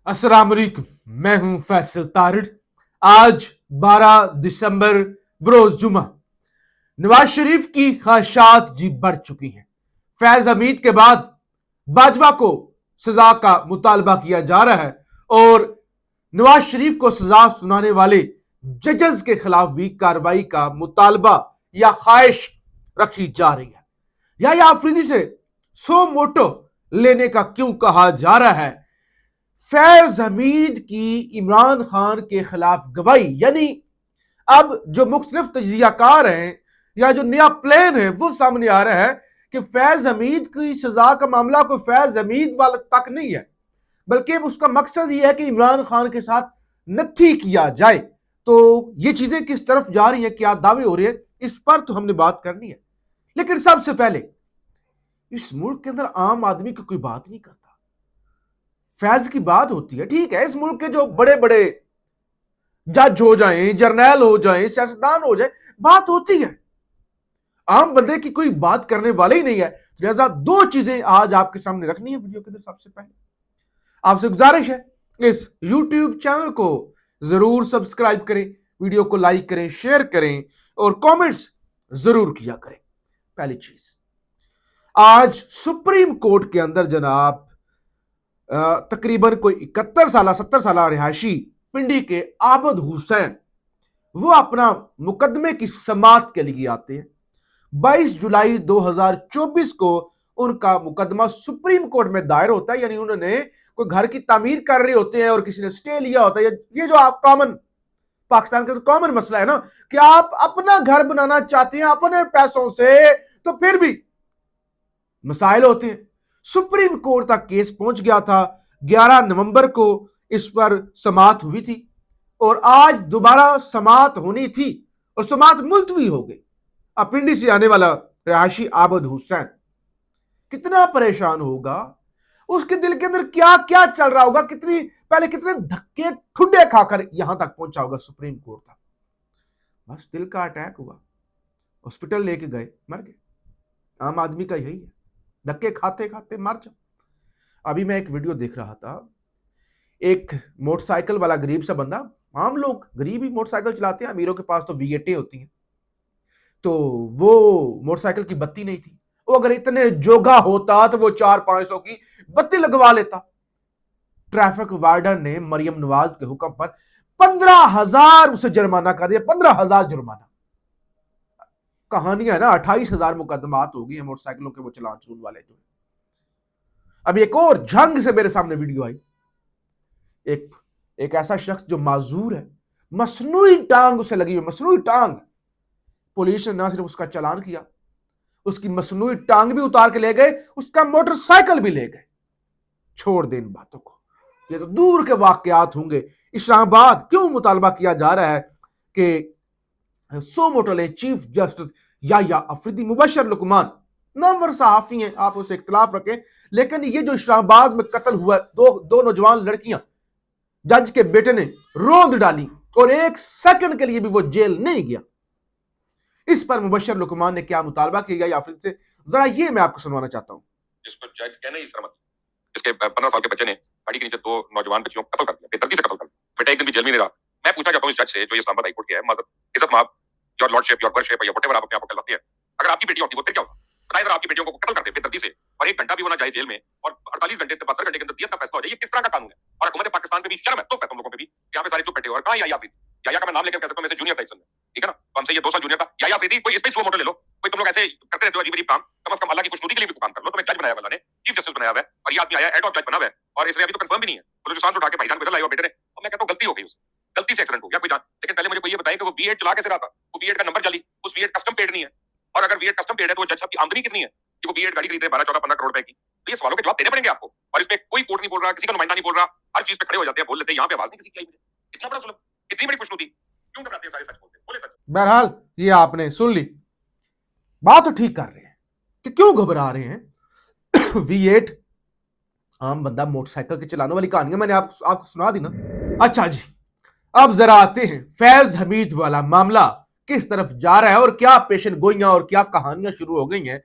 अस्सलाम वालेकुम, मैं हूं फैसल तारिड़। आज 12 दिसंबर बरोज जुमा। नवाज शरीफ की ख्वाहिशात जी बढ़ चुकी हैं। फैज हमीद के बाद बाजवा को सजा का मुतालबा किया जा रहा है और नवाज शरीफ को सजा सुनाने वाले जजेस के खिलाफ भी कार्रवाई का मुतालबा या ख्वाहिश रखी जा रही है। या आफरीदी से सो मोटो लेने का क्यों कहा जा रहा है? फैज हमीद की इमरान खान के खिलाफ गवाही, यानी अब जो मुख्तलिफ तजियाकार हैं या जो नया प्लान है वो सामने आ रहा है कि फैज हमीद की सजा का मामला कोई फैज हमीद वाला तक नहीं है, बल्कि उसका मकसद ये है कि इमरान खान के साथ नत्थी किया जाए। तो ये चीजें किस तरफ जा रही हैं, क्या दावे हो रहे हैं, इस पर तो हमने बात करनी है। लेकिन सबसे पहले इस मुल्क के अंदर आम आदमी की कोई बात नहीं करता। फैज की बात होती है, ठीक है, इस मुल्क के जो बड़े बड़े जज हो जाएं, जर्नैल हो जाएं, सियासतदान हो जाएं, बात होती है। आम बंदे की कोई बात करने वाले ही नहीं है। लिहाजा दो चीजें आज आपके सामने रखनी है वीडियो के अंदर। सबसे पहले आपसे गुजारिश है, इस YouTube चैनल को जरूर सब्सक्राइब करें, वीडियो को लाइक करें, शेयर करें और कमेंट्स जरूर किया करें। पहली चीज, आज सुप्रीम कोर्ट के अंदर जनाब तकरीबन कोई 71 साल 70 साल रिहायशी पिंडी के आबद हुसैन वो अपना मुकदमे की समाअत के लिए आते हैं। 22 जुलाई 2024 को उनका मुकदमा सुप्रीम कोर्ट में दायर होता है। यानी उन्होंने कोई घर की तामीर कर रहे होते हैं और किसी ने स्टे लिया होता है। ये जो आप कॉमन पाकिस्तान का कॉमन मसला है ना कि आप अपना घर बनाना चाहते हैं अपने पैसों से, तो फिर भी मसाइल होते हैं। सुप्रीम कोर्ट तक केस पहुंच गया था। 11 नवंबर को इस पर समाअत हुई थी और आज दोबारा समाअत होनी थी और समाअत मुलतवी हो गई। अब पिंडी से आने वाला रिहायशी आबद हुसैन कितना परेशान होगा, उसके दिल के अंदर क्या क्या चल रहा होगा, कितने धक्के ठुड्डे खाकर यहां तक पहुंचा होगा सुप्रीम कोर्ट तक। बस दिल का अटैक हुआ, हॉस्पिटल लेके गए, मर गए। आम आदमी का यही है, धक्के खाते खाते मर जाओ। अभी मैं एक वीडियो देख रहा था, एक मोटरसाइकिल वाला गरीब सा बंदा, आम लोग गरीब ही मोटरसाइकिल चलाते हैं, अमीरों के पास तो V8 होती हैं, तो वो मोटरसाइकिल की बत्ती नहीं थी। वो अगर इतने जोगा होता तो वो 400-500 की बत्ती लगवा लेता। ट्रैफिक वार्डन ने मरियम नवाज के हुक्म पर 15,000 उसे जुर्माना कर दिया। 15,000 जुर्माना। कहानियां है ना, 28,000 मुकदमात हो गई है मोटरसाइकिलों के वो चलान चलून वाले जो। अभी एक और झंग से मेरे सामने वीडियो आई, एक ऐसा शख्स जो माजूर है, मसनूई टांग उसे लगी हुई, मसनूई टांग। पुलिस ने ना सिर्फ उसका चालान किया, उसकी मसनूई टांग भी उतार के ले गए, उसका मोटरसाइकिल भी ले गए। छोड़ दे इन बातों को, ये तो दूर के वाकयात होंगे। इस्लामाबाद क्यों मुतालबा किया जा रहा है कि सो मोटो चीफ जस्टिस या अफरीदी मुबशर लुकमान नामवर सहाफी हैं, आप उसे इख्तिलाफ रखें, लेकिन ये जो इस्लामाबाद में कत्ल हुआ, दो नौजवान लड़कियां, जज के बेटे ने रोंद डाली और 1 सेकंड के लिए भी वो जेल नहीं गया। इस पर मुबशर लुकमान ने क्या मुतालबा किया या अफरीद से, जरा ये मैं आपको सुनवाना चाहता हूं। जिस पर जज कहने ही शर्म आती है। इसके 15 साल के बच्चे ने गाड़ी के नीचे 2 नौजवान बच्चियों को कत्ल कर दिया, बेदर्दी से कत्ल कर दिया। बेटा एक दिन भी जेल में नहीं रहा। मैं पूछना चाहता हूं इस जज से जो इस्लामाबाद हाई कोर्ट के है, माजरत इज्जत माफ, योर लॉर्डशिप, योर वर्शिप, या व्हाटएवर आप अपने आप को कहलाते हैं, अगर आपकी बेटी होती वो फिर क्या होगा? बताइए, अगर आपकी बेटियों को कत्ल कर दे बेदर्दी से और 1 घंटा भी वो ना जाए जेल में और 48 घंटे 72 घंटे के अंदर दियत का फैसला हो जाए, ये किस तरह का कानून है? और हुकूमत पाकिस्तान पे भी शर्म है, तो तुम लोगों पे भी यहाँ पे सारे चुप बैठे हो। और कहां या फिर या का मैं नाम लेकर कह सकता हूं, मैं से जूनियर था इस समय, ठीक है ना, तो हमसे ये 2 साल जूनियर था। या फिर कोई इस पे सुओ मोटो ले लो, कोई तुम लोग ऐसे करते रहते हो अजीब अजीब काम, कम से कम अल्लाह की खुशनुदी के लिए भी काम कर लो। तो मैं जज बनाया वाला ने, चीफ जस्टिस बनाया हुआ है और ये आदमी आया हेड ऑफ जज बना हुआ है और इसमें अभी तो कंफर्म भी नहीं है। तो जो सांस उठा के भाईजान को लाया बेटे ने, और मैं कहता हूं गलती हो गई, उससे गलती से एक्सीडेंट हो गया कोई जान। लेकिन पहले मुझे कोई ये बताएं कि वो V8 चला कैसे रहा था? वो V8 का नंबर जाली, उस V8 कस्टम पेड नहीं है, और अगर V8 कस्टम पेड है तो वो जज साहब की आमदनी कितनी है कि वो V8 गाड़ी खरीदे 12, 14, 15 करोड़ रुपए की? तो ये सवालों के जवाब देने पड़ेंगे आपको। और इस पे कोई कोर्ट नहीं बोल रहा, किसी का नुमाइंदा नहीं बोल रहा, हर चीज पे खड़े हो जाते हैं, बोल लेते हैं, यहाँ पे आवाज नहीं किसी की आई। मुझे इतना बड़ा सुलभ, इतनी बड़ी खुशनुदी, क्यों घबराते हैं? सारे सच बोलते हैं, बोले सच। बहरहाल ये आपने सुन ली, बात तो ठीक कर रहे हैं कि क्यों घबरा रहे हैं। V8 आम बंदा मोटरसाइकिल के चलाने वाली कहानियां मैंने आपको सुना दी ना। अच्छा जी, अब जरा आते हैं फैज हमीद वाला मामला किस तरफ जा रहा है और क्या पेशन गोइयां और क्या कहानियां शुरू हो गई हैं।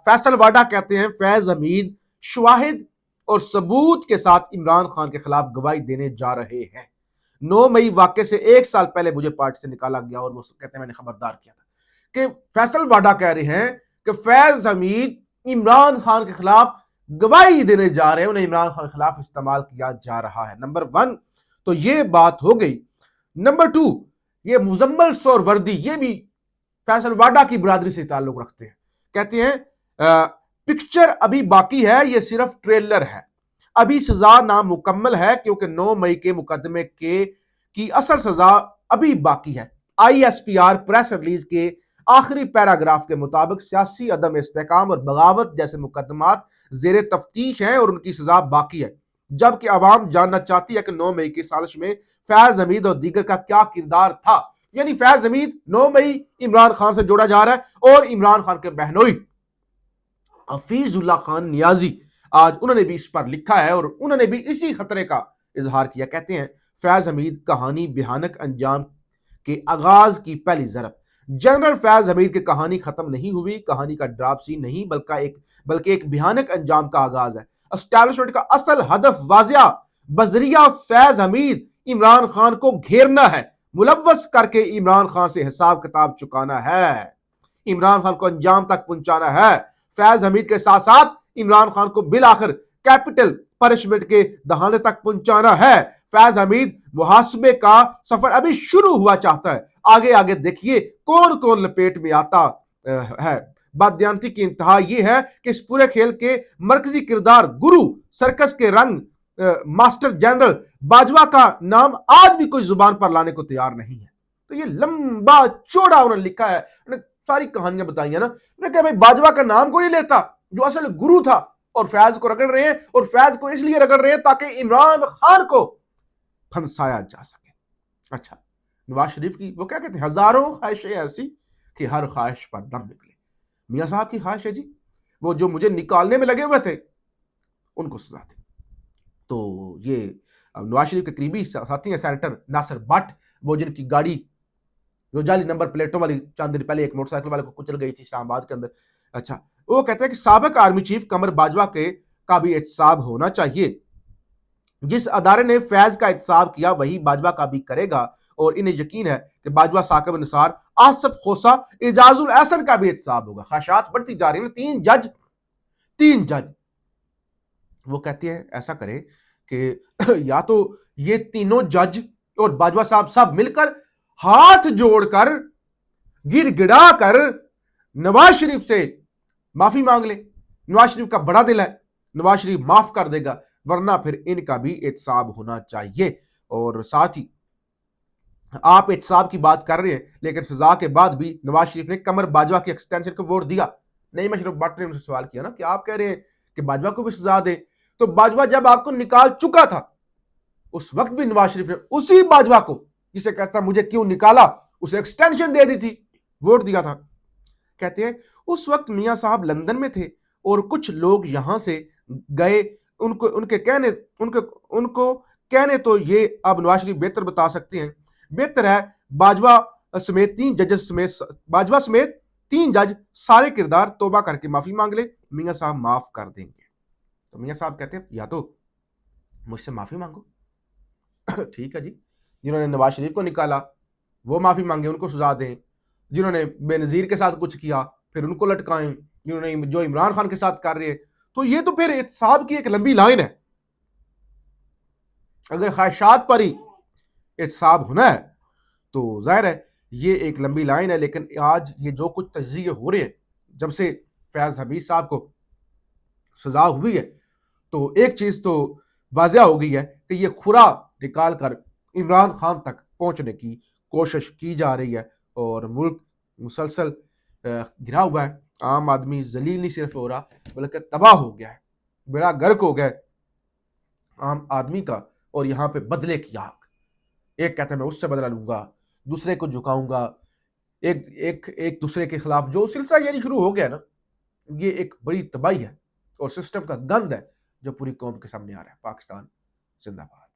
फैसल वाडा कहते हैं फैज हमीद शवाहिद اور ثبوت کے ساتھ عمران خان کے خلاف گواہی دینے جا رہے ہیں۔ 9 مئی واقعے سے 1 سال پہلے مجھے پارٹی سے نکالا گیا اور وہ کہتے ہیں میں نے خبردار کیا تھا کہ فیصل واڈا کہہ رہے ہیں کہ فیض حمید عمران خان کے خلاف گواہی دینے جا رہے ہیں، انہیں عمران خان کے خلاف استعمال کیا جا رہا ہے۔ نمبر 1 تو یہ بات ہو گئی۔ نمبر 2 یہ مزمل سور وردی، یہ بھی فیصل واڈا کی برادری سے تعلق رکھتے ہیں، کہتے ہیں پکچر ابھی باقی ہے، یہ صرف ٹریلر ہے، ابھی سزا نامکمل ہے کیونکہ 9 مئی کے مقدمے کی اصل سزا ابھی باقی ہے۔ ISPR پریس ریلیز کے آخری پیراگراف کے مطابق سیاسی عدم استحکام اور بغاوت جیسے مقدمات زیر تفتیش ہیں اور ان کی سزا باقی ہے، جبکہ عوام جاننا چاہتی ہے کہ 9 مئی کی سازش میں فیض حمید اور دیگر کا کیا کردار تھا۔ یعنی فیض حمید 9 مئی عمران خان سے جوڑا جا رہا ہے، اور عمران خان کے بہنوئی حفیظ اللہ خان نیازی آج انہوں نے بھی اس پر لکھا ہے اور انہوں نے بھی اسی خطرے کا اظہار کیا۔ کہتے ہیں فیض حمید کہانی بھیانک انجام کے آغاز کی پہلی ضرب۔ جنرل فیض حمید کی کہانی ختم نہیں ہوئی، کہانی کا ڈراپ سین نہیں بلکہ ایک بھیانک انجام کا آغاز ہے۔ اسٹیبلشمنٹ کا اصل ہدف واضح بذریعہ فیض حمید عمران خان کو گھیرنا ہے، ملوث کر کے عمران خان سے حساب کتاب چکانا ہے، عمران خان کو انجام تک پہنچانا ہے۔ فیض حمید کے ساتھ ساتھ عمران خان کو بالآخر کیپٹل پنشمنٹ کے دہانے تک پہنچانا ہے۔ فیض حمید محاسبے کا سفر ابھی شروع ہوا چاہتا ہے، آگے دیکھیے کون کون لپیٹ میں آتا ہے۔ بددیانتی کی انتہا یہ ہے کہ اس پورے کھیل کے مرکزی کردار گرو سرکس کے رنگ ماسٹر جنرل باجوہ کا نام آج بھی کوئی زبان پر لانے کو تیار نہیں ہے۔ تو یہ لمبا چوڑا انہوں نے لکھا ہے، انہوں نے ساری کہانیاں بتائی ہیں نا، انہوں نے کہا بھائی باجوہ کا نام کو نہیں لیتا جو اصل گرو تھا، اور فیض کو رگڑ رہے ہیں، اور فیض کو اس لیے رگڑ رہے ہیں تاکہ عمران خان کو پھنسایا جا سکے۔ اچھا، نواز شریف کی وہ کیا کہتے ہیں، ہزاروں خواہشیں ایسی کہ ہر خواہش پر دم نکلے۔ میاں صاحب کی خواہش ہے جی وہ جو مجھے نکالنے میں لگے ہوئے تھے ان کو سزا دے۔ تو یہ نواز شریف کے قریبی ساتھی ہیں سینیٹر ناصر بٹ، وہ جن کی گاڑی جو جعلی نمبر پلیٹوں والی چند دن پہلے ایک موٹر سائیکل والے کو کچل گئی تھی اسلام آباد کے اندر۔ اچھا، وہ کہتے ہیں کہ سابق آرمی چیف قمر باجوہ کا بھی احتساب ہونا چاہیے، جس ادارے نے فیض کا احتساب کیا وہی باجوہ کا بھی کرے گا، اور انہیں یقین ہے کہ باجوہ، ثاقب نثار، آصف خوسا، اعجاز الاحسن کا بھی احتساب ہوگا۔ خواہشات بڑھتی جا رہی ہیں۔ 3 جج وہ کہتے ہیں ایسا کریں کہ یا تو یہ تینوں جج اور باجوہ صاحب سب مل کر ہاتھ جوڑ کر گڑ گڑا کر نواز شریف سے معافی مانگ لیں۔ نواز شریف کا بڑا دل ہے، نواز شریف معاف کر دے گا، ورنہ پھر ان کا بھی احتساب ہونا چاہیے۔ اور ساتھ ہی آپ احتساب کی بات کر رہے ہیں، لیکن سزا کے بعد بھی نواز شریف نے قمر باجوہ کی ایکسٹینشن کو ووٹ دیا نہیں۔ مشرف بٹ نے ان سے سوال کیا نا کہ آپ کہہ رہے ہیں کہ باجوہ کو بھی سزا دیں، تو باجوہ جب آپ کو نکال چکا تھا اس وقت بھی نواز شریف نے اسی باجوہ کو جسے کہتا مجھے کیوں نکالا اسے ایکسٹینشن دے دی تھی، ووٹ دیا تھا۔ کہتے ہیں اس وقت میاں صاحب لندن میں تھے اور کچھ لوگ یہاں سے گئے، ان کو کہنے تو یہ اب نواز شریف بہتر بتا سکتے ہیں، بہتر ہے باجوہ سمیت 3 ججز باجوہ سمیت 3 جج سارے کردار توبہ کر کے معافی مانگ لے، میاں صاحب معاف کر دیں گے۔ تو میاں صاحب کہتے ہیں یا تو مجھ سے معافی مانگو، ٹھیک ہے جی، جنہوں نے نواز شریف کو نکالا وہ معافی مانگے، ان کو سزا دیں، جنہوں نے بے نظیر کے ساتھ کچھ کیا پھر ان کو لٹکائیں، جنہوں نے جو عمران خان کے ساتھ کر رہے ہیں۔ تو یہ تو پھر احتساب کی ایک لمبی لائن ہے۔ اگر خواہشات پر ہی احتساب ہونا ہے تو ظاہر ہے یہ ایک لمبی لائن ہے، لیکن آج یہ جو کچھ تجزیے ہو رہے ہیں جب سے فیض حمید صاحب کو سزا ہوئی ہے، تو ایک چیز تو واضح ہو گئی ہے کہ یہ کھرا نکال کر عمران خان تک پہنچنے کی کوشش کی جا رہی ہے، اور ملک مسلسل گرا ہوا ہے۔ عام آدمی ذلیل نہیں صرف ہو رہا بلکہ تباہ ہو گیا ہے، بیڑا غرق ہو گیا عام آدمی کا، اور یہاں پہ بدلے کی آگ۔ ایک کہتا ہے میں اس سے بدلہ لوں گا، دوسرے کو جھکاؤں گا، ایک دوسرے کے خلاف جو سلسلہ یعنی شروع ہو گیا نا، یہ ایک بڑی تباہی ہے اور سسٹم کا گند ہے جو پوری قوم کے سامنے آ رہا ہے۔ پاکستان زندہ باد۔